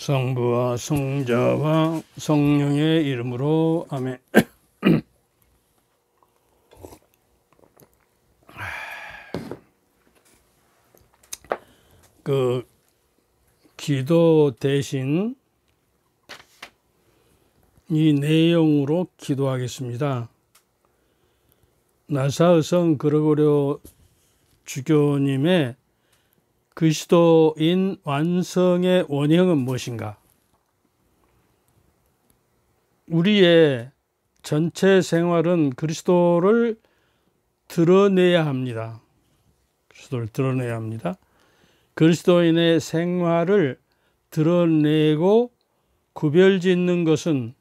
성부와 성자와 성령의 이름으로 아멘. 기도 대신 이 내용으로 기도하겠습니다. 나사의 그레고리오 주교님의 그리스도인 완성의 원형은 무엇인가? 우리의 전체 생활은 그리스도를 드러내야 합니다. 그리스도를 드러내야 합니다. 그리스도인의 생활을 드러내고 구별짓는 것은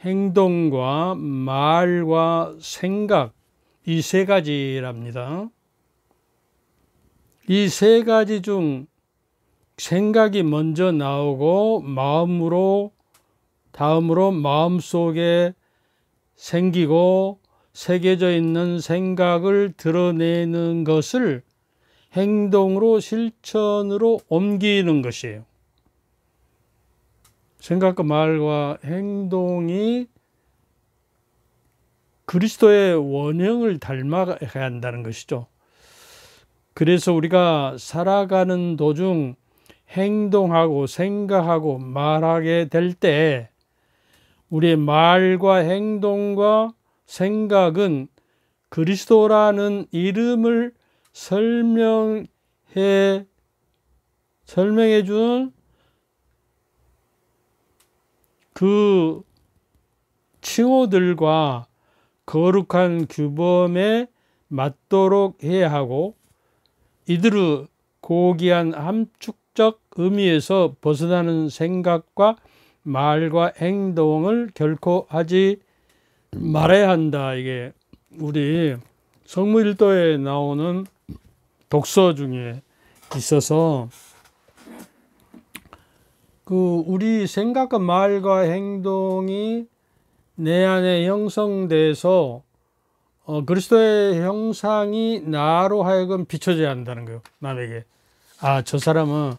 행동과 말과 생각, 이 세 가지랍니다. 이 세 가지 중 생각이 먼저 나오고 다음으로 마음속에 생기고 새겨져 있는 생각을 드러내는 것을 행동으로 실천으로 옮기는 것이에요. 생각과 말과 행동이 그리스도의 원형을 닮아가야 한다는 것이죠. 그래서 우리가 살아가는 도중 행동하고 생각하고 말하게 될 때 우리의 말과 행동과 생각은 그리스도라는 이름을 설명해 주는 그 칭호들과 거룩한 규범에 맞도록 해야 하고, 이들의 고귀한 함축적 의미에서 벗어나는 생각과 말과 행동을 결코 하지 말아야 한다. 이게 우리 성무일도에 나오는 독서 중에 있어서 우리 생각과 말과 행동이 내 안에 형성돼서 그리스도의 형상이 나로 하여금 비춰져야 한다는 거예요. 남에게. 저 사람은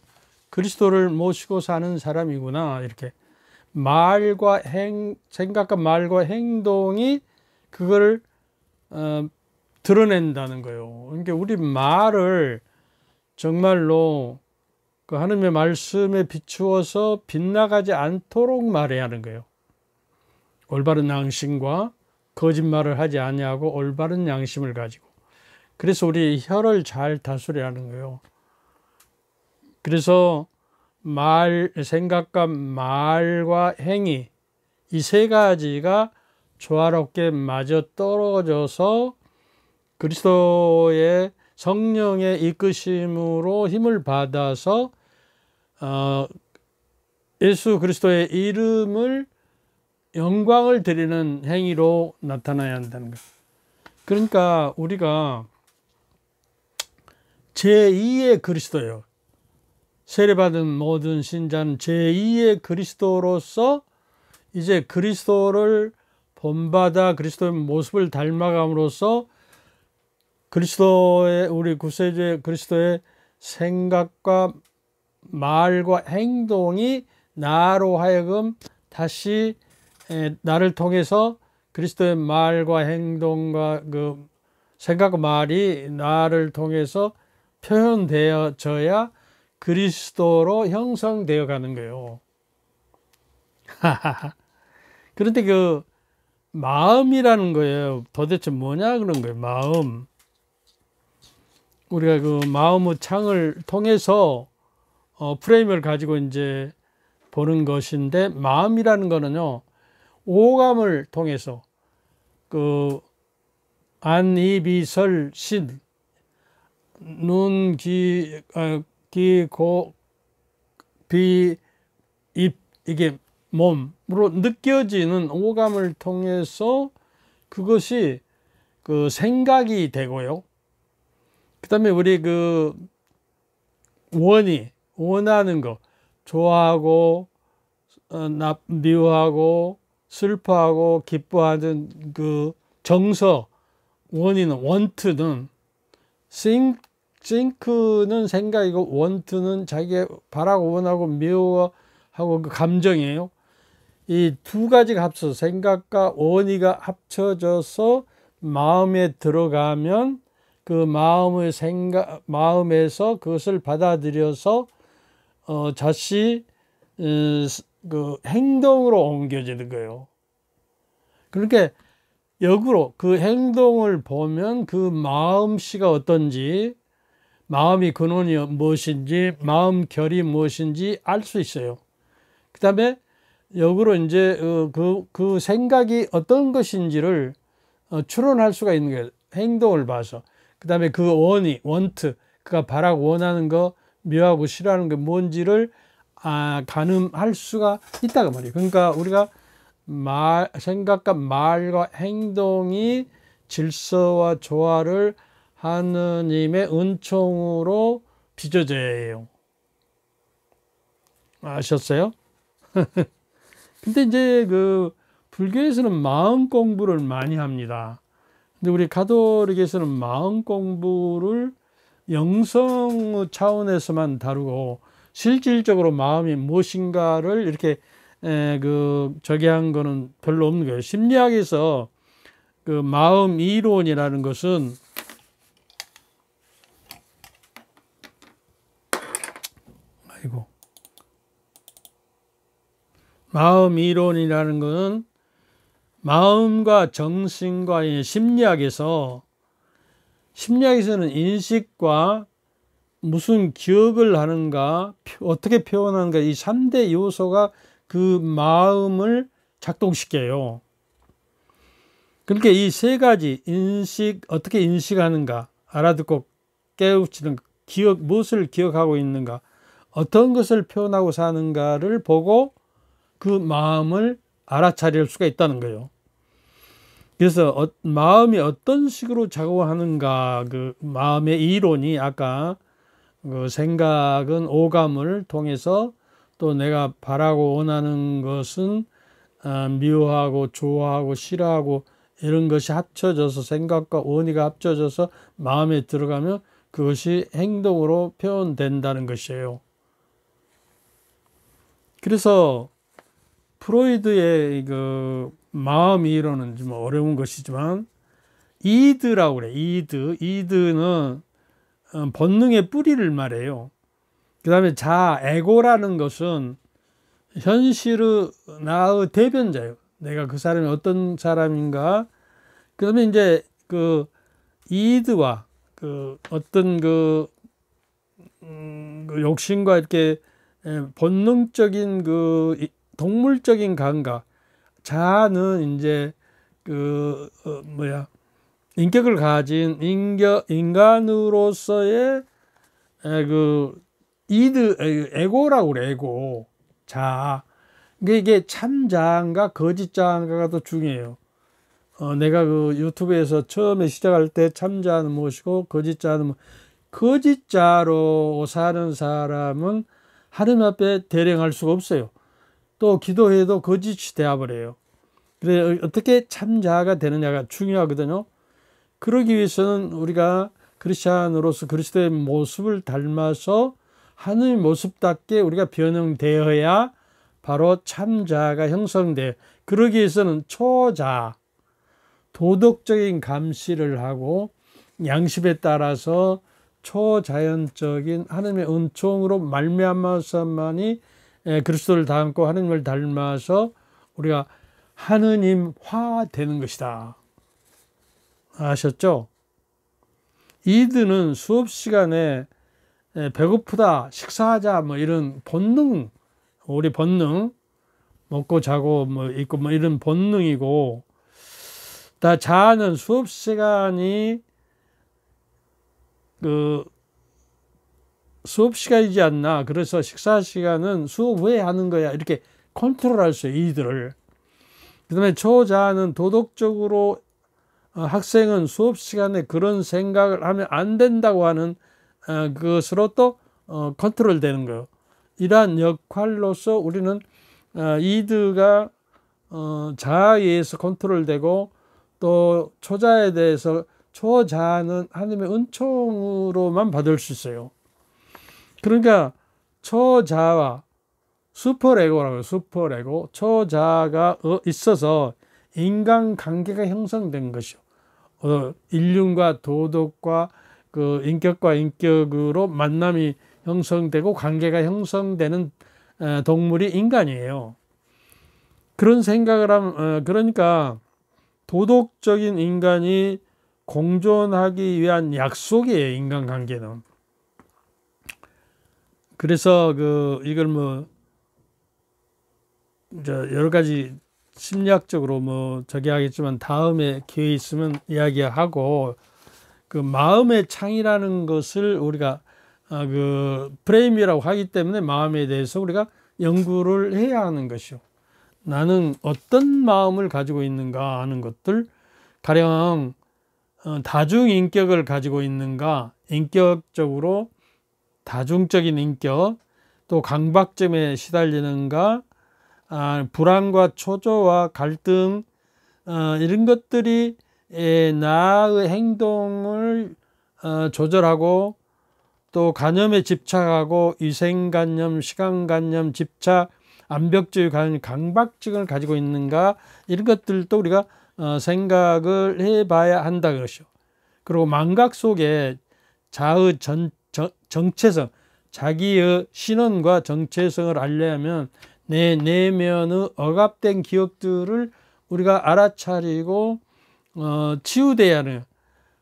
그리스도를 모시고 사는 사람이구나. 이렇게 생각과 말과 행동이 그걸 드러낸다는 거예요. 그러니까 우리 말을 정말로 그 하나님의 말씀에 비추어서 빗나가지 않도록 말해야 하는 거예요. 올바른 양심과 거짓말을 하지 아니하고 올바른 양심을 가지고. 그래서 우리 혀를 잘 다스려야 하는 거예요. 그래서 생각과 말과 행위, 이 세 가지가 조화롭게 맞아 떨어져서 그리스도의 성령의 이끄심으로 힘을 받아서 예수 그리스도의 이름을 영광을 드리는 행위로 나타나야 한다는 것. 그러니까 우리가 제2의 그리스도예요. 세례받은 모든 신자는 제2의 그리스도로서 이제 그리스도를 본받아 그리스도의 모습을 닮아감으로써 우리 구세주의 그리스도의 생각과 말과 행동이 나로 하여금 다시 나를 통해서 그리스도의 말과 행동과 그 생각과 말이 나를 통해서 표현되어져야 그리스도로 형성되어 가는 거예요. 그런데 그 마음이라는 거예요. 도대체 뭐냐 그런 거예요. 마음. 우리가 그 마음의 창을 통해서 프레임을 가지고 이제 보는 것인데, 마음이라는 거는요, 오감을 통해서 안, 이, 비, 설, 신, 눈, 귀, 고, 비, 입, 이게 몸으로 느껴지는 오감을 통해서 그것이 그 생각이 되고요. 그 다음에 우리 원하는 거, 좋아하고, 미워하고, 슬퍼하고, 기뻐하는 그 정서, 원트는, think는 생각이고, 원트는 자기가 바라고 원하고 미워하고 그 감정이에요. 이 두 가지가 합쳐서 생각과 원의가 합쳐져서 마음에 들어가면 그 마음에서 그것을 받아들여서 다시 그 행동으로 옮겨지는 거예요. 그러니까 역으로 그 행동을 보면 그 마음씨가 어떤지, 마음의 근원이 무엇인지, 마음 결이 무엇인지 알 수 있어요. 그 다음에 역으로 이제 그 생각이 어떤 것인지를 추론할 수가 있는 거예요. 행동을 봐서. 그 다음에 그 원트, 그가 바라고 원하는 거, 묘하고 싫어하는 게 뭔지를 가늠할 수가 있다고 말이에요. 그러니까 우리가 생각과 말과 행동이 질서와 조화를 하느님의 은총으로 빚어져야 해요. 아셨어요? 근데 이제 그 불교에서는 마음 공부를 많이 합니다. 근데 우리 가톨릭에서는 마음 공부를 영성 차원에서만 다루고 실질적으로 마음이 무엇인가를 이렇게 저기 한 거는 별로 없는 거예요. 심리학에서 그 마음 이론이라는 것은 마음 이론이라는 것은 마음과 정신과 심리학에서는 인식과 무슨 기억을 하는가, 어떻게 표현하는가, 이 3대 요소가 그 마음을 작동시켜요. 그러니까 이 세 가지, 어떻게 인식하는가, 알아듣고 깨우치는 무엇을 기억하고 있는가, 어떤 것을 표현하고 사는가를 보고 그 마음을 알아차릴 수가 있다는 거예요. 그래서 마음이 어떤 식으로 작용하는가, 그 마음의 이론이 아까 그 생각은 오감을 통해서 또 내가 바라고 원하는 것은 미워하고 좋아하고 싫어하고 이런 것이 합쳐져서 생각과 원의가 합쳐져서 마음에 들어가면 그것이 행동으로 표현된다는 것이에요. 그래서 프로이드의 그 마음 이론은 좀 어려운 것이지만 이드라고 그래. 이드는 본능의 뿌리를 말해요. 그 다음에 에고라는 것은 현실의 나의 대변자예요. 내가 그 사람이 어떤 사람인가. 그 다음에 이제 그 이드와 그 어떤 그 욕심과 이렇게 본능적인 그 동물적인 감각, 자아는 이제 인격을 가진 인간으로서의 그 에고라고 그래. 에고, 자아. 이게 참 자아인가 거짓 자아인가가 더 중요해요. 내가 그 유튜브에서 처음에 시작할 때 참 자아는 무엇이고 거짓 자아는 거짓 자아로 사는 사람은 하나님 앞에 대령할 수가 없어요. 또 기도해도 거짓이 되어버려요. 그래 어떻게 참 자아가 되느냐가 중요하거든요. 그러기 위해서는 우리가 크리스찬으로서 그리스도의 모습을 닮아서 하나님의 모습답게 우리가 변형되어야 바로 참 자아가 형성돼요. 그러기 위해서는 초자아, 도덕적인 감시를 하고 양심에 따라서 초자연적인 하나님의 은총으로 말미암아서만이 그리스도를 닮고 하나님을 닮아서 우리가 하느님화 되는 것이다. 아셨죠? 이드는 수업 시간에 배고프다, 식사하자, 뭐 이런 본능, 우리 본능, 먹고 자고 뭐 있고 뭐 이런 본능이고, 자아는 수업 시간이 수업 시간이지 않나. 그래서 식사 시간은 수업 후에 하는 거야. 이렇게 컨트롤할 수 있어요, 이들을. 그 다음에 초자아는 도덕적으로 학생은 수업 시간에 그런 생각을 하면 안 된다고 하는 그것으로 또 컨트롤 되는 거예요. 이러한 역할로서 우리는 이드가 자아에 의해서 컨트롤 되고 또 초자에 대해서 초자아는 하나님의 은총으로만 받을 수 있어요. 그러니까 초자아와 슈퍼레고라고요. 슈퍼레고. 초자가 있어서 인간관계가 형성된 것이요. 인륜과 도덕과 그 인격과 인격으로 만남이 형성되고 관계가 형성되는 동물이 인간이에요. 그런 생각을 하면, 그러니까 도덕적인 인간이 공존하기 위한 약속이에요, 인간관계는. 그래서 이걸 여러 가지 심리학적으로 저기 하겠지만 다음에 기회 있으면 이야기하고, 그 마음의 창이라는 것을 우리가 프레임이라고 하기 때문에 마음에 대해서 우리가 연구를 해야 하는 것이요. 나는 어떤 마음을 가지고 있는가 하는 것들, 가령 다중인격을 가지고 있는가, 인격적으로 다중적인 인격, 또 강박점에 시달리는가, 불안과 초조와 갈등, 이런 것들이 나의 행동을 조절하고 또 관념에 집착하고 위생관념, 시간관념, 집착, 암벽주의 관념, 강박증을 가지고 있는가, 이런 것들도 우리가 생각을 해봐야 한다 그것이요. 그리고 망각 속에 자의 정체성, 자기의 신원과 정체성을 알려면 내 내면의 억압된 기억들을 우리가 알아차리고 치유돼야 하는,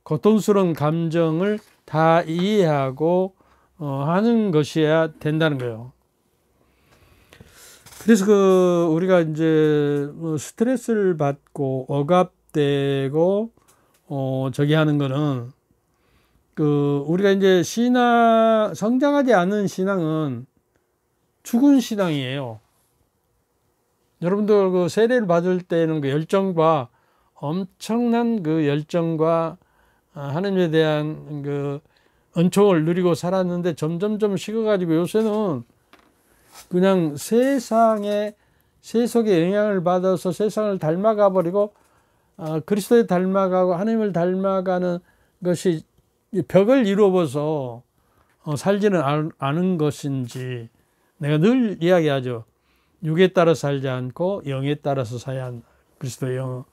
고통스러운 감정을 다 이해하고 하는 것이어야 된다는 거예요. 그래서 우리가 이제 스트레스를 받고 억압되고 저기 하는 거는, 우리가 이제 성장하지 않은 신앙은 죽은 신앙이에요. 여러분들 세례를 받을 때는 열정과, 엄청난 열정과 하나님에 대한 은총을 누리고 살았는데 점점점 식어가지고 요새는 그냥 세속의 영향을 받아서 세상을 닮아가 버리고, 그리스도에 닮아가고 하나님을 닮아가는 것이 벽을 이루어서 살지는 않은 것인지, 내가 늘 이야기하죠. 육에 따라 살지 않고 영에 따라서 사야 한다. 그리스도의 영.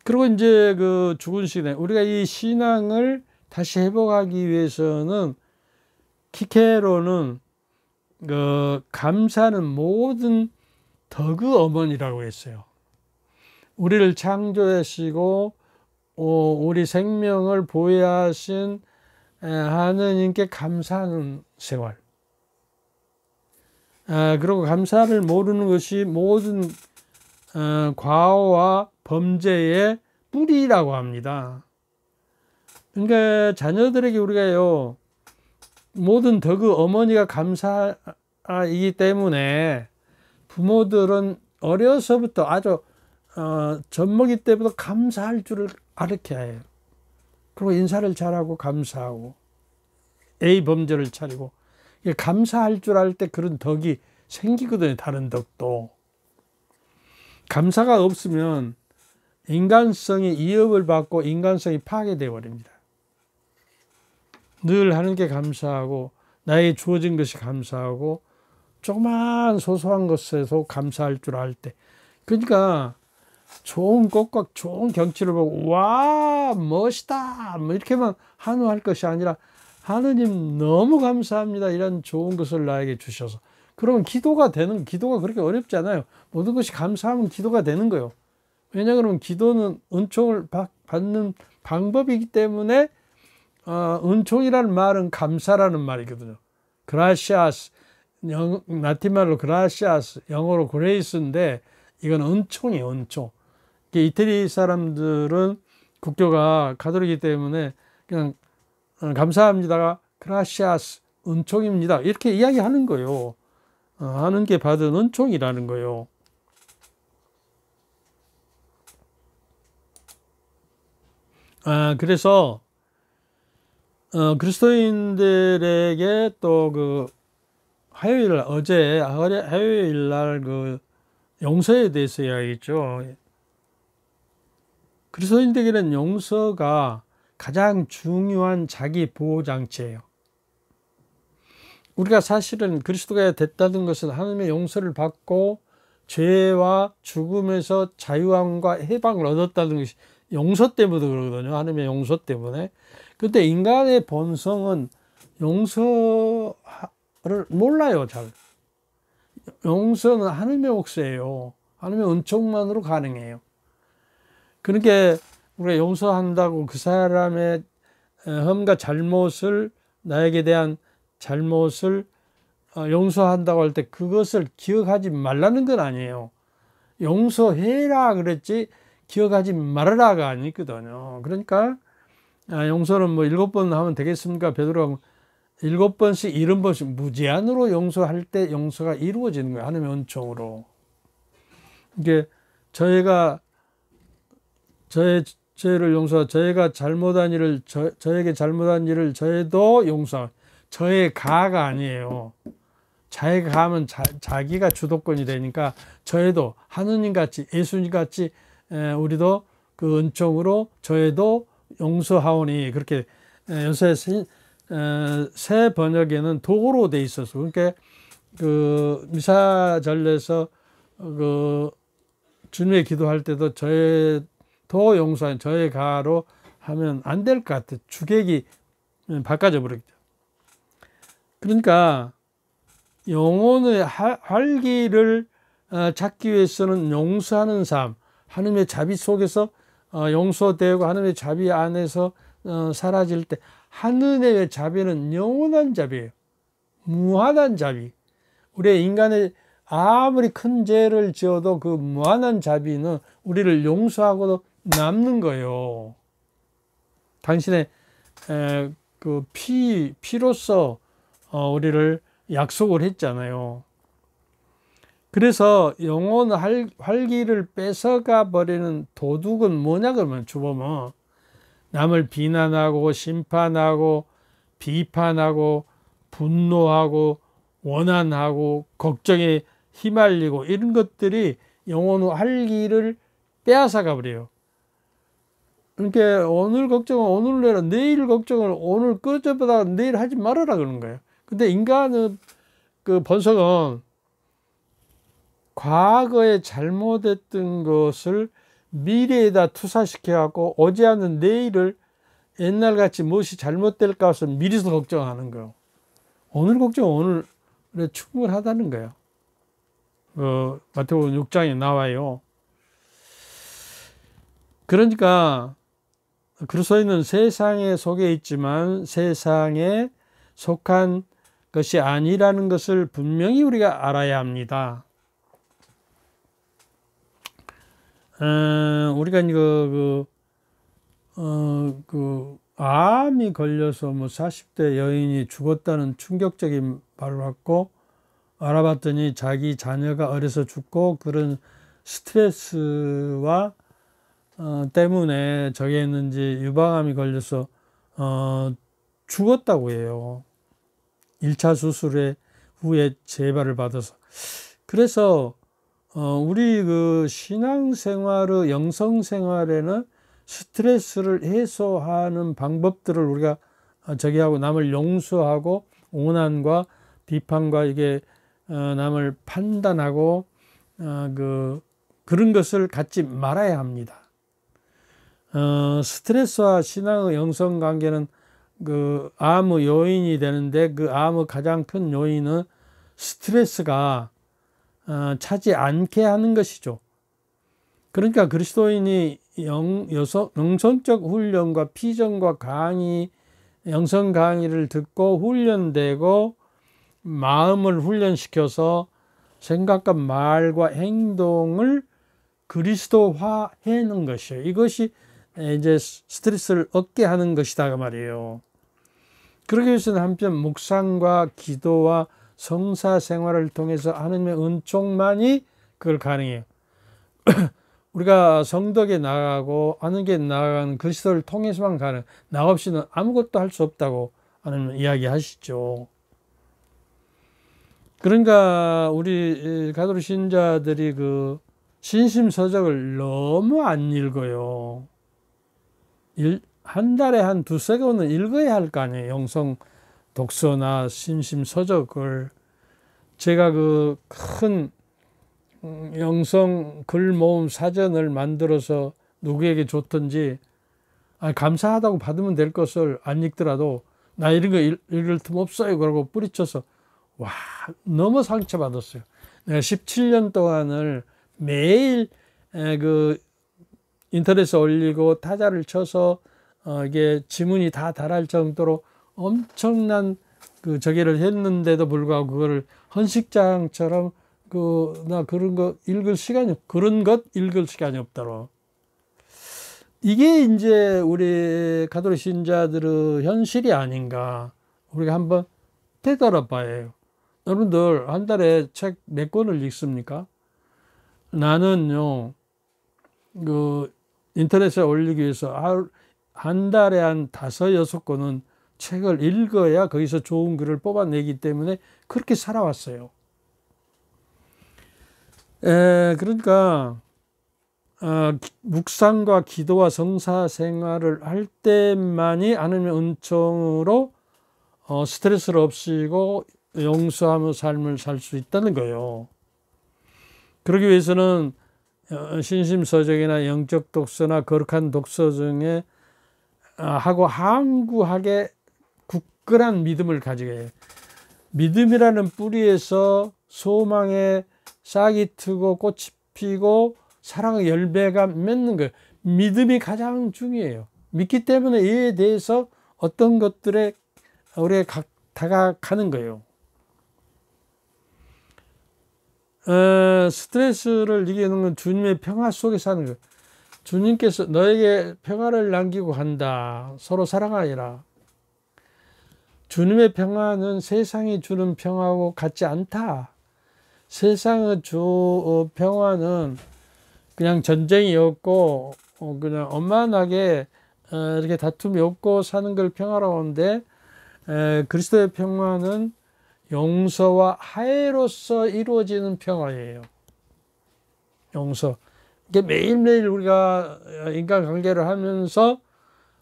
그리고 이제 죽은 신앙, 우리가 이 신앙을 다시 회복하기 위해서는 키케로는 감사는 모든 덕의 어머니라고 했어요. 우리를 창조하시고 우리 생명을 보호하신 하느님께 감사하는 생활. 그리고 감사를 모르는 것이 모든 과오와 범죄의 뿌리라고 합니다. 그러니까 자녀들에게 우리가요, 모든 덕의 어머니가 감사이기 때문에 부모들은 어려서부터 아주 젖먹이 때부터 감사할 줄을 가르쳐야 해요. 그리고 인사를 잘하고 감사하고 A 범죄를 차리고, 감사할 줄 알 때 그런 덕이 생기거든요. 다른 덕도. 감사가 없으면 인간성이 위협을 받고 인간성이 파괴되어 버립니다. 늘 하는 게 감사하고 나에게 주어진 것이 감사하고 조그만 소소한 것에서 감사할 줄 알 때, 그러니까 좋은 꽃과 좋은 경치를 보고 와 멋있다 이렇게만 한우할 것이 아니라, 하느님 너무 감사합니다, 이런 좋은 것을 나에게 주셔서, 그러면 기도가 그렇게 어렵지 않아요. 모든 것이 감사하면 기도가 되는 거예요. 왜냐하면 기도는 은총을 받는 방법이기 때문에, 은총이라는 말은 감사라는 말이거든요. 그라시아스, 라틴말로 그라시아스, 영어로 그레이스인데 이건 은총이에요. 은총. 이태리 사람들은 국교가 가톨릭이기 때문에 그냥 감사합니다가 그라시아스, 은총입니다, 이렇게 이야기하는 거예요. 하는 게 받은 은총이라는 거예요. 그래서 그리스도인들에게 또 화요일 날 용서에 대해서 이야기했죠. 그리스도인들에게는 용서가 가장 중요한 자기 보호 장치예요. 우리가 사실은 그리스도가 됐다는 것은 하나님의 용서를 받고 죄와 죽음에서 자유함과 해방을 얻었다는 것이 용서 때문에 그러거든요. 하나님의 용서 때문에. 근데 인간의 본성은 용서를 몰라요, 잘. 용서는 하나님의 몫이에요. 하나님의 은총만으로 가능해요. 그러니까 우리가 용서한다고 그 사람의 흠과 잘못을, 나에게 대한 잘못을 용서한다고 할 때 그것을 기억하지 말라는 건 아니에요. 용서해라 그랬지 기억하지 말아라가 아니거든요. 그러니까 용서는 뭐 7번 하면 되겠습니까? 베드로가 7번씩 70번씩 무제한으로 용서할 때 용서가 이루어지는 거예요. 하나님의 은총으로. 이게 저희가 저의 죄를 용서, 저희가 잘못한 일을 저에게 잘못한 일을 저희도 용서. 저의 가가 아니에요. 자기가 가면 자기가 주도권이 되니까 저희도 하느님 같이, 예수님 같이 우리도 그 은총으로 저희도 용서하오니, 그렇게 요새 새 번역에는 도로 돼 있어서, 그러니까 그 미사절에서 그 주님의 기도할 때도 저의 도 용서한 저의 가로 하면 안 될 것 같아. 주객이 바꿔져 버리겠죠. 그러니까 영혼의 활기를 찾기 위해서는 용서하는 삶, 하나님의 자비 속에서 용서되고 하나님의 자비 안에서 사라질 때, 하나님의 자비는 영원한 자비예요. 무한한 자비. 우리 인간의 아무리 큰 죄를 지어도 그 무한한 자비는 우리를 용서하고도 남는 거예요. 당신의 그 피로서 우리를 약속을 했잖아요. 그래서 영혼 활기를 뺏어가 버리는 도둑은 뭐냐 그러면, 주보면 남을 비난하고 심판하고 비판하고 분노하고 원한하고 걱정에 휘말리고 이런 것들이 영혼의 활기를 빼앗아가 버려요. 그러니까 오늘 걱정은 오늘 내라, 내일 걱정을 오늘 꺼져보다가 내일 하지 말아라 그러는 거예요. 근데 인간은 그 본성은 과거에 잘못했던 것을 미래에다 투사시켜 갖고 오지 않는 내일을 옛날같이 무엇이 잘못될까 해서 미리서 걱정하는 거예요. 오늘 걱정은 오늘에 충분하다는 거예요. 마태복음 6장에 나와요. 그러니까 그리스도인은 세상에 속해 있지만 세상에 속한 것이 아니라는 것을 분명히 우리가 알아야 합니다. 우리가 암이 걸려서 뭐 40대 여인이 죽었다는 충격적인 말을 받고 알아봤더니 자기 자녀가 어려서 죽고 그런 스트레스와 때문에 저게 했는지 유방암이 걸려서 죽었다고 해요. 1차 수술에 후에 재발을 받아서. 그래서 우리 그 신앙생활의 영성생활에는 스트레스를 해소하는 방법들을 우리가 하고 남을 용서하고 오난과 비판과 이게 남을 판단하고 그런 것을 갖지 말아야 합니다. 스트레스와 신앙의 영성 관계는 그 암의 요인이 되는데, 그 암의 가장 큰 요인은 스트레스가 차지 않게 하는 것이죠. 그러니까 그리스도인이 영성적 훈련과 피정과 강의, 영성 강의를 듣고 훈련되고 마음을 훈련시켜서 생각과 말과 행동을 그리스도화하는 것이에요. 이것이 이제 스트레스를 얻게 하는 것이다 그 말이에요. 그러기 위해서는 한편 묵상과 기도와 성사 생활을 통해서 하나님의 은총만이 그걸 가능해요. 우리가 성덕에 나가고 하나님께 나아가는 그리스도를 통해서만 가능. 나 없이는 아무것도 할 수 없다고 하나님 이야기하시죠. 그러니까 우리 가톨릭 신자들이 그 신심서적을 너무 안 한 달에 한 두세 권은 읽어야 할 거 아니에요. 영성 독서나 심심서적을 제가 그 큰 영성 글 모음 사전을 만들어서 누구에게 줬든지 감사하다고 받으면 될 것을 안 읽더라도 나 이런 거 읽을 틈 없어요 그러고 뿌리쳐서 와 너무 상처받았어요. 내가 17년 동안을 매일 그 인터넷에 올리고 타자를 쳐서 이게 지문이 다 달할 정도로 엄청난 그 저기를 했는데도 불구하고 그거를 헌식장처럼 나 그런 거 읽을 시간이 그런 것 읽을 시간이 없다로. 이게 이제 우리 가톨릭 신자들의 현실이 아닌가. 우리가 한번 되돌아봐야 해요. 여러분들 한 달에 책 몇 권을 읽습니까? 나는요 그 인터넷에 올리기 위해서 한 달에 한 5, 6권은 책을 읽어야 거기서 좋은 글을 뽑아내기 때문에 그렇게 살아왔어요. 그러니까 묵상과 기도와 성사 생활을 할 때만이 하나님의 은총으로 스트레스를 없이고 용서하며 삶을 살 수 있다는 거예요. 그러기 위해서는 신심서적이나 영적 독서나 거룩한 독서 중에 하고 항구하게 굳건한 믿음을 가지게 해요. 믿음이라는 뿌리에서 소망의 싹이 트고 꽃이 피고 사랑의 열매가 맺는 거예요. 믿음이 가장 중요해요. 믿기 때문에 이에 대해서 어떤 것들에 우리가 다가가는 거예요. 스트레스를 이기는 건 주님의 평화 속에 사는 거예요. 주님께서 너에게 평화를 남기고 간다. 서로 사랑하리라. 주님의 평화는 세상이 주는 평화하고 같지 않다. 세상의 평화는 그냥 전쟁이 없고 그냥 원만하게 이렇게 다툼이 없고 사는 걸 평화로운데 그리스도의 평화는 용서와 화해로서 이루어지는 평화예요. 용서. 이게 매일매일 우리가 인간관계를 하면서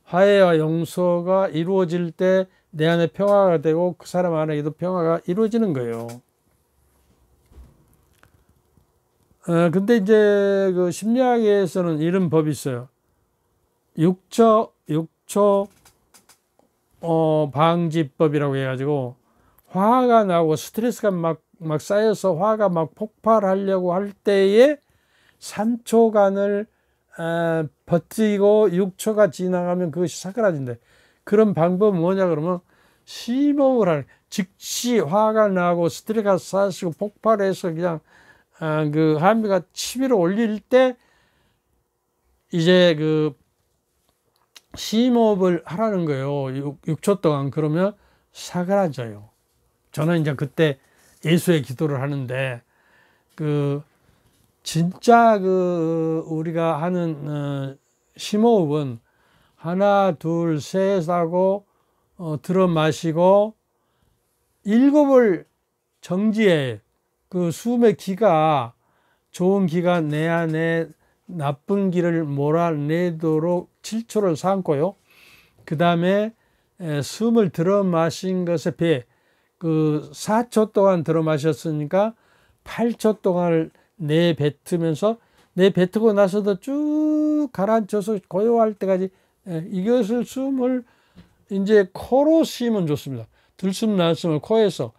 화해와 용서가 이루어질 때 내 안에 평화가 되고 그 사람 안에도 평화가 이루어지는 거예요. 근데 이제 그 심리학에서는 이런 법이 있어요. 6초 방지법이라고 해가지고 화가 나고 스트레스가 막 쌓여서 화가 막 폭발하려고 할 때에 3초간을 버티고 6초가 지나가면 그것이 사그라진다. 그런 방법은 뭐냐 그러면 심호흡을 하는, 즉시 화가 나고 스트레스가 쌓이고 폭발해서 그냥 그 하미가 치밀어 올릴 때 이제 그 심호흡을 하라는 거예요. 6초 동안. 그러면 사그라져요. 저는 이제 그때 예수의 기도를 하는데 진짜 우리가 하는 심호흡은 하나, 둘, 셋 하고 들어 마시고 7을 정지해. 그 숨의 기가 좋은 기가 내 안에 나쁜 기를 몰아내도록 7초를 삼고요. 그 다음에 숨을 들어 마신 것에 비해 4초 동안 들어 마셨으니까 8초 동안을 내뱉으면서 내뱉고 나서도 쭉 가라앉혀서 고요할 때까지 이것을 숨을 이제 코로 쉬면 좋습니다. 들숨 날숨을 코에서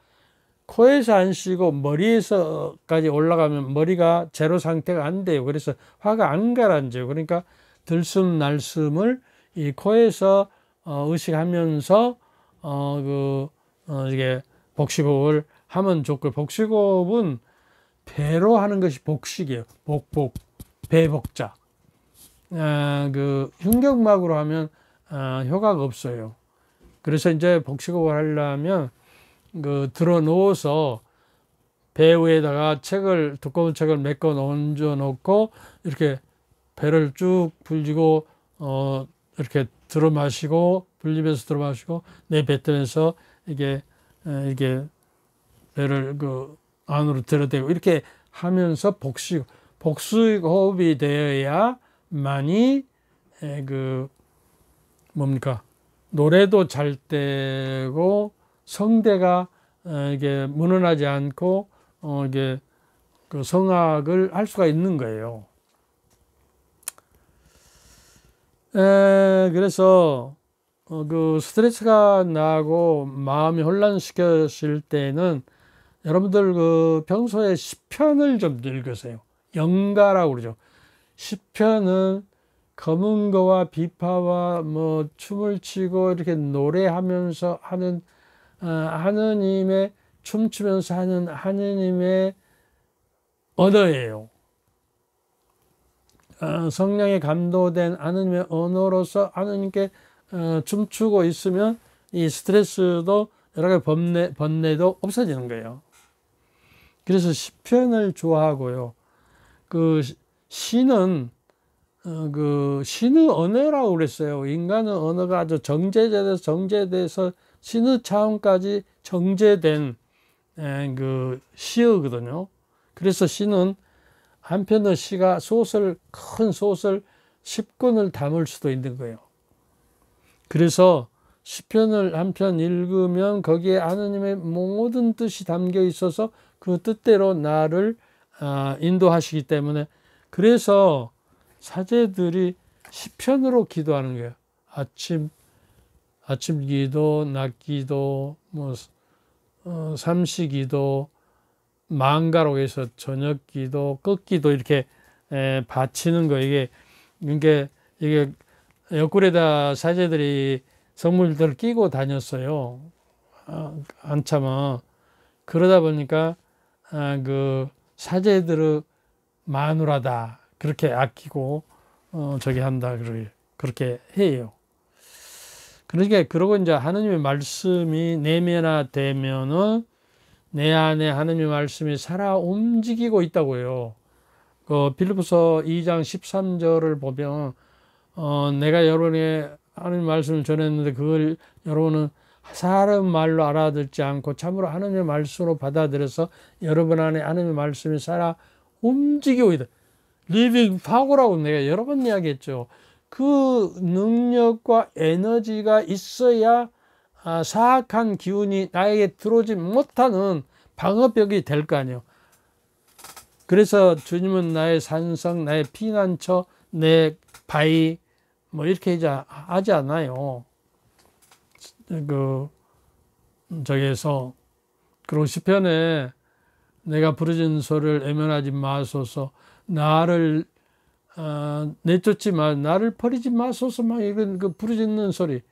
안 쉬고 머리에서까지 올라가면 머리가 제로 상태가 안 돼요. 그래서 화가 안 가라앉아요. 그러니까 들숨 날숨을 이 코에서 의식하면서 이게 복식호흡을 하면 좋고, 복식호흡은 배로 하는 것이 복식이에요. 배복자. 흉격막으로 하면 효과가 없어요. 그래서 이제 복식호흡을 하려면 들어 누워서 배 위에다가 두꺼운 책을 몇 권 얹어 놓고 이렇게 배를 쭉 불리고 이렇게 들어 마시고 불리면서 들어 마시고 내뱉으면서 이게 배를 안으로 들어대고 이렇게 하면서 복식호흡이 되어야만이 노래도 잘 되고 성대가 이게 무너나지 않고 이게 그 성악을 할 수가 있는 거예요. 그래서 그 스트레스가 나고 마음이 혼란시켰을 때는 여러분들 그 평소에 시편을 좀 읽으세요. 영가라고 그러죠. 시편은 검은 거와 비파와 뭐 춤을 추고 이렇게 노래하면서 하는 하느님의 춤추면서 하는 하느님의 언어예요. 성령에 감도된 하느님의 언어로서 하느님께 춤추고 있으면 이 스트레스도 여러 가지 번뇌도 없어지는 거예요. 그래서 시편을 좋아하고요. 그 시는 그 신의 언어라고 그랬어요. 인간의 언어가 아주 정제돼서 신의 차원까지 정제된 그 시어거든요. 그래서 시는 한편의 시가 큰 소설 10권을 담을 수도 있는 거예요. 그래서 시편을 한 편 읽으면 거기에 하느님의 모든 뜻이 담겨 있어서 그 뜻대로 나를 인도하시기 때문에, 그래서 사제들이 시편으로 기도하는 거예요. 아침 기도, 낮 기도, 뭐 삼시 기도, 망가로 해서 저녁 기도, 끝 기도 이렇게 바치는 거. 이게 옆구리에다 사제들이 성물들을 끼고 다녔어요. 한참은. 그러다 보니까 그 사제들의 마누라다 그렇게 아끼고 저기 한다 그렇게 해요. 그러니까 그러고 이제 하느님의 말씀이 내면화되면은 내 안에 하느님의 말씀이 살아 움직이고 있다고요. 그 빌립보서 2장 13절을 보면 내가 여러분의 하느님 말씀을 전했는데 그걸 여러분은 사람 말로 알아듣지 않고 참으로 하느님의 말씀으로 받아들여서 여러분 안에 하느님의 말씀이 살아 움직이고 있다. 리빙 파워라고 내가 여러 번 이야기했죠. 그 능력과 에너지가 있어야 사악한 기운이 나에게 들어오지 못하는 방어벽이 될 거 아니에요. 그래서 주님은 나의 산성, 나의 피난처, 내 바위 뭐 이렇게 하지 않아요. 저기에서 그리고 시편에 내가 부르짖는 소리를 외면하지 마소서, 나를 내쫓지 마, 나를 버리지 마소서, 막 이런 그 부르짖는 소리,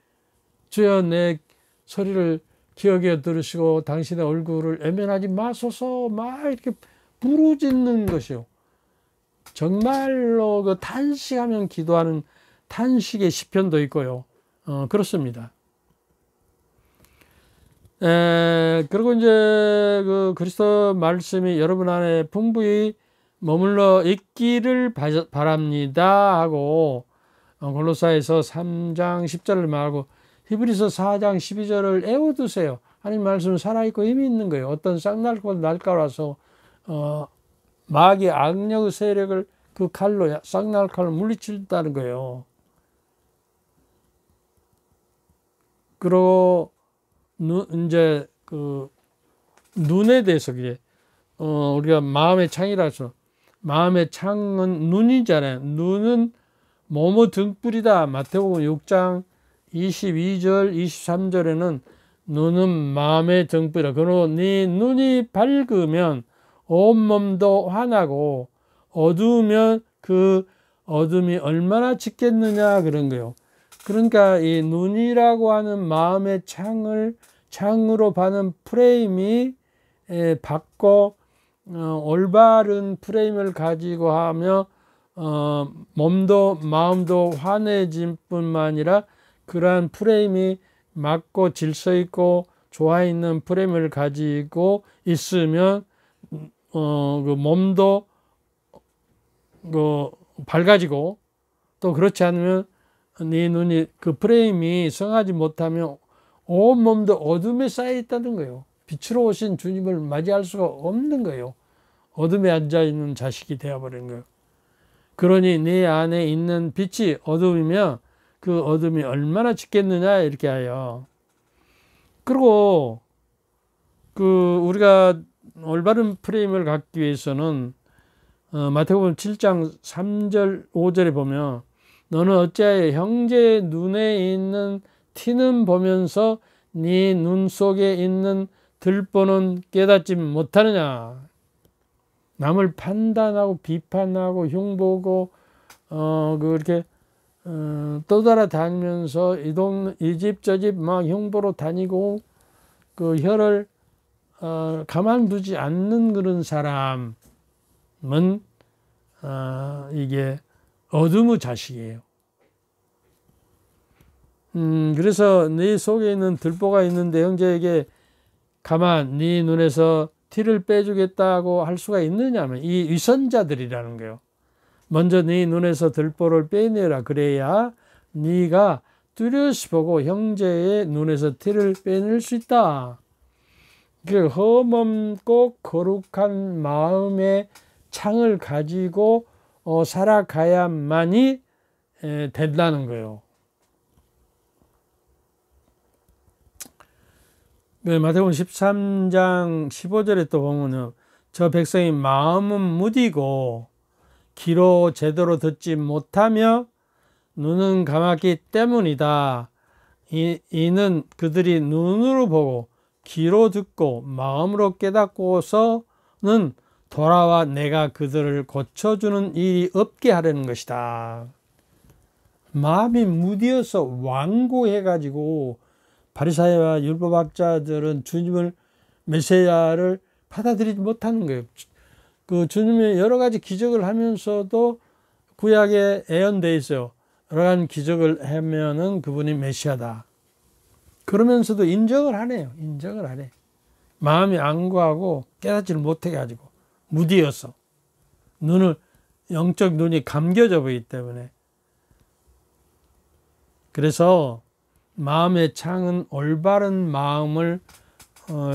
주여 내 소리를 기억에 들으시고 당신의 얼굴을 외면하지 마소서, 막 이렇게 부르짖는 것이요. 정말로 그 탄식하면 기도하는 탄식의 시편도 있고요. 그렇습니다. 그리고 이제 그 그리스도 말씀이 여러분 안에 풍부히 머물러 있기를 바랍니다 하고 골로새서 3장 10절을 말하고 히브리서 4장 12절을 애워두세요. 하나님 말씀은 살아있고 힘이 있는 거예요. 어떤 쌍날고 날카로워서 마귀의 악력의 세력을 그 칼로, 쌍날칼로 물리친다는 거예요. 그리고 이제 그 눈에 대해서 우리가 마음의 창이라서, 마음의 창은 눈이잖아요. 눈은 뭐뭐 등불이다. 마태복음 6장 22절 23절에는 눈은 마음의 등불이라. 그리고 네 눈이 밝으면 온몸도 환하고 어두우면 그 어둠이 얼마나 짙겠느냐 그런 거예요. 그러니까 이 눈이라고 하는 마음의 창으로 봐는 프레임이 받고 올바른 프레임을 가지고 하며 몸도 마음도 환해질 뿐만 아니라 그러한 프레임이 맞고 질서 있고 좋아 있는 프레임을 가지고 있으면 그 몸도 밝아지고, 또 그렇지 않으면 네 눈이 그 프레임이 성하지 못하면 온 몸도 어둠에 쌓여 있다는 거예요. 빛으로 오신 주님을 맞이할 수가 없는 거예요. 어둠에 앉아 있는 자식이 되어버린 거예요. 그러니 네 안에 있는 빛이 어둠이면 그 어둠이 얼마나 짙겠느냐 이렇게 하여. 그리고 우리가 올바른 프레임을 갖기 위해서는 마태복음 7장 3절 5절에 보면 너는 어찌하여 형제의 눈에 있는 티는 보면서 네 눈 속에 있는 들보는 깨닫지 못하느냐. 남을 판단하고 비판하고 흉보고 그렇게 떠돌아다니면서 이 집 저 집 막 흉보러 다니고 그 혀를 가만두지 않는 그런 사람은 이게 어둠의 자식이에요. 그래서 네 속에 있는 들보가 있는데 형제에게 가만 네 눈에서 티를 빼주겠다고 할 수가 있느냐면 이 위선자들이라는 거예요. 먼저 네 눈에서 들보를 빼내라. 그래야 네가 뚜렷이 보고 형제의 눈에서 티를 빼낼 수 있다. 그 험없고 거룩한 마음의 창을 가지고 살아가야만이 된다는 거예요. 마태복음 13장 15절에 또 보면은 저 백성이 마음은 무디고 귀로 제대로 듣지 못하며 눈은 감았기 때문이다. 이는 그들이 눈으로 보고 귀로 듣고 마음으로 깨닫고서는 돌아와 내가 그들을 고쳐주는 일이 없게 하려는 것이다. 마음이 무디어서 완고해가지고 바리사이와 율법학자들은 주님을 메시아를 받아들이지 못하는 거예요. 그 주님의 여러 가지 기적을 하면서도 구약에 예언되어 있어요. 여러 가지 기적을 하면은 그분이 메시아다. 그러면서도 인정을 하네요. 인정을 하네. 마음이 안구하고 깨닫지를 못해 가지고 무디어서 영적 눈이 감겨져 보이기 때문에. 그래서 마음의 창은 올바른 마음을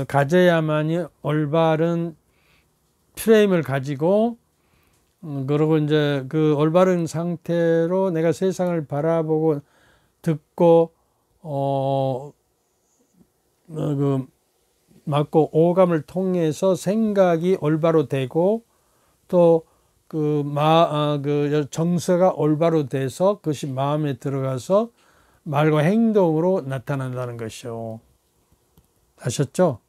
가져야만이 올바른 프레임을 가지고 그리고 이제 그 올바른 상태로 내가 세상을 바라보고 듣고 맞고 오감을 통해서 생각이 올바로 되고 또 정서가 올바로 돼서 그것이 마음에 들어가서 말과 행동으로 나타난다는 것이요. 아셨죠?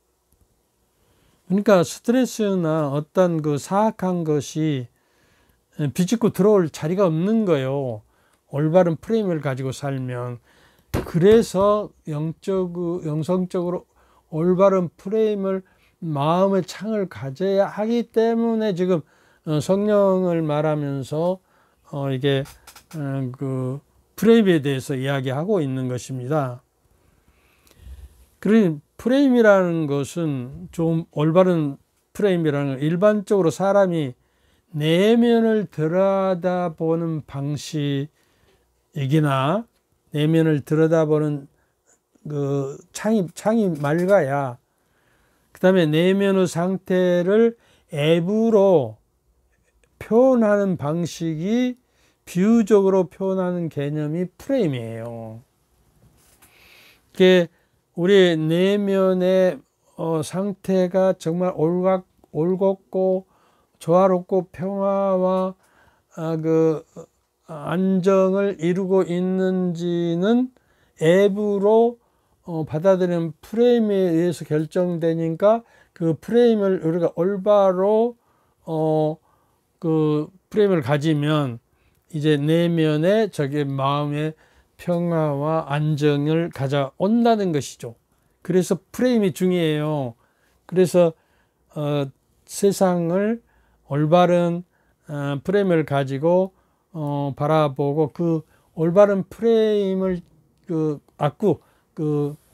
그러니까 스트레스나 어떤 그 사악한 것이 비집고 들어올 자리가 없는 거예요. 올바른 프레임을 가지고 살면. 그래서 영성적으로 올바른 프레임을 마음의 창을 가져야 하기 때문에 지금 성령을 말하면서 이게 그 프레임에 대해서 이야기하고 있는 것입니다. 그러니 프레임이라는 것은 좀 올바른 프레임이라는 건 일반적으로 사람이 내면을 들여다보는 방식이기나 내면을 들여다보는 그 창이 맑아야 그 다음에 내면의 상태를 앱으로 표현하는 방식이 비유적으로 표현하는 개념이 프레임이에요. 이게 우리 내면의 상태가 정말 올곧고 조화롭고 평화와 그 안정을 이루고 있는지는 앱으로 받아들이는 프레임에 의해서 결정되니까 그 프레임을 우리가 올바로 그 프레임을 가지면 이제 내면에 저게 마음의 평화와 안정을 가져온다는 것이죠. 그래서 프레임이 중요해요. 그래서 세상을 올바른 프레임을 가지고 바라보고 그 올바른 프레임을 그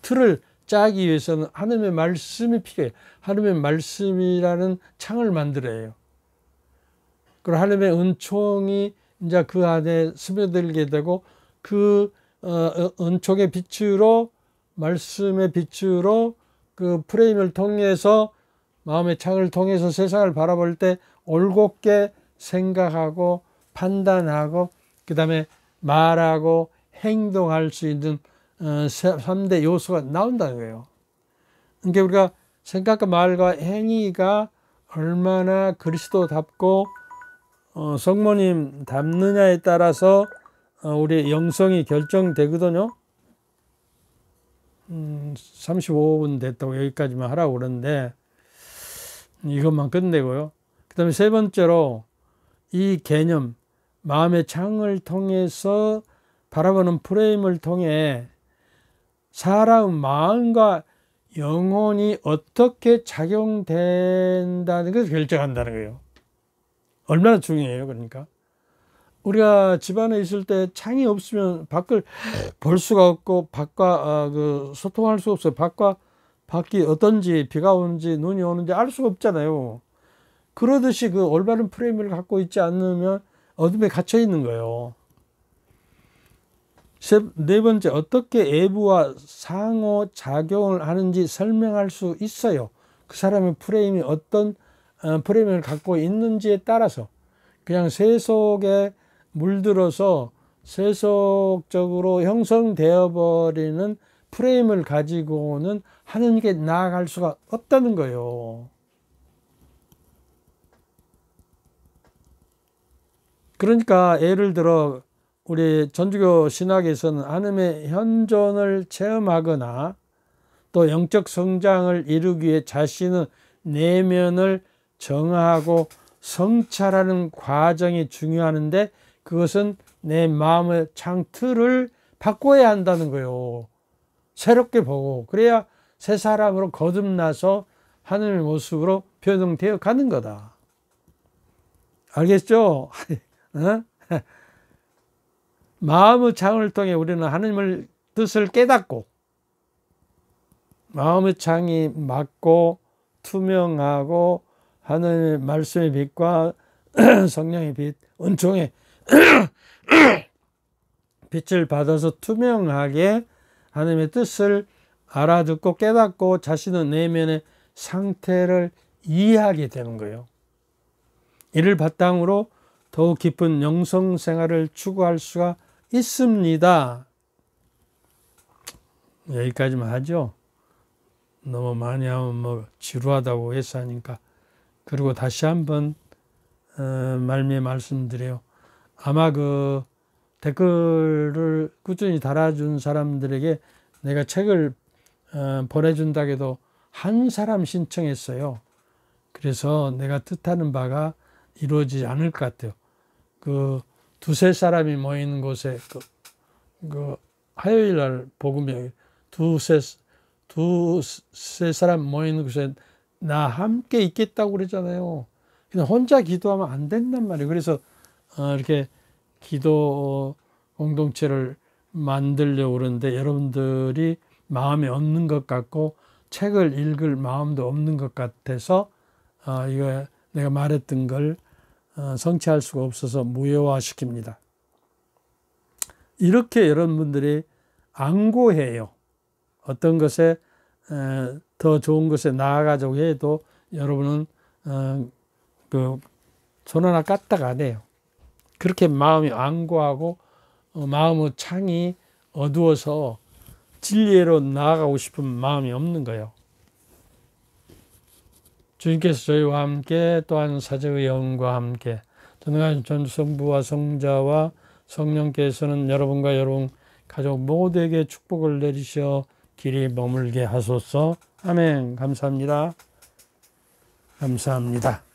틀을 짜기 위해서는 하나님의 말씀이 필요해요. 하나님의 말씀이라는 창을 만들어야 해요. 그리고 하나님의 은총이 이제 그 안에 스며들게 되고 그 은총의 빛으로 말씀의 빛으로 그 프레임을 통해서 마음의 창을 통해서 세상을 바라볼 때 올곧게 생각하고 판단하고 그 다음에 말하고 행동할 수 있는 3대 요소가 나온다는 거예요. 그러니까 우리가 생각과 말과 행위가 얼마나 그리스도답고 성모님 닮느냐에 따라서 우리 영성이 결정되거든요. 35분 됐다고 여기까지만 하라고 그러는데 이것만 끝내고요. 그 다음에 세 번째로 이 개념, 마음의 창을 통해서 바라보는 프레임을 통해 사람 마음과 영혼이 어떻게 작용된다는 것을 결정한다는 거예요. 얼마나 중요해요. 그러니까 우리가 집안에 있을 때 창이 없으면 밖을 볼 수가 없고 밖과 소통할 수 없어요. 밖이 어떤지, 비가 오는지 눈이 오는지 알 수가 없잖아요. 그러듯이 그 올바른 프레임을 갖고 있지 않으면 어둠에 갇혀 있는 거예요. 네 번째, 어떻게 외부와 상호작용을 하는지 설명할 수 있어요. 그 사람의 프레임이 어떤 프레임을 갖고 있는지에 따라서. 그냥 세속에 물들어서 세속적으로 형성되어 버리는 프레임을 가지고는 하느님께 나아갈 수가 없다는 거예요. 그러니까 예를 들어 우리 전주교 신학에서는 하나님의 현존을 체험하거나 또 영적 성장을 이루기 위해 자신의 내면을 정하고 성찰하는 과정이 중요한데 그것은 내 마음의 창틀을 바꿔야 한다는 거예요. 새롭게 보고 그래야 새 사람으로 거듭나서 하나님의 모습으로 변형되어 가는 거다. 알겠죠? 마음의 창을 통해 우리는 하나님의 뜻을 깨닫고 마음의 창이 맑고 투명하고 하나님의 말씀의 빛과 성령의 빛, 은총의 빛을 받아서 투명하게 하나님의 뜻을 알아듣고 깨닫고 자신의 내면의 상태를 이해하게 되는 거예요. 이를 바탕으로 더욱 깊은 영성 생활을 추구할 수가 있습니다. 여기까지만 하죠. 너무 많이 하면 지루하다고 해서 하니까. 그리고 다시 한번 말미에 말씀드려요. 아마 그 댓글을 꾸준히 달아준 사람들에게 내가 책을 보내준다고 해도 한 사람 신청했어요. 그래서 내가 뜻하는 바가 이루어지지 않을 것 같아요. 그 두세 사람이 모이는 곳에 그 화요일 날 복음이 두세 사람 모이는 곳에 나 함께 있겠다고 그러잖아요. 그냥 혼자 기도하면 안 된단 말이에요. 그래서 이렇게 기도 공동체를 만들려고 그러는데 여러분들이 마음이 없는 것 같고 책을 읽을 마음도 없는 것 같아서 이거 내가 말했던 걸 성취할 수가 없어서 무효화시킵니다. 이렇게 여러분들이 안고해요. 어떤 것에 더 좋은 것에 나아가자고 해도 여러분은 손 하나 까딱 안 해요. 그렇게 마음이 안고하고 마음의 창이 어두워서 진리로 나아가고 싶은 마음이 없는 거예요. 주님께서 저희와 함께 또한 사제의 영과 함께 전능하신 성부와 성자와 성령께서는 여러분과 여러분 가족 모두에게 축복을 내리셔 길이 머물게 하소서. 아멘. 감사합니다. 감사합니다.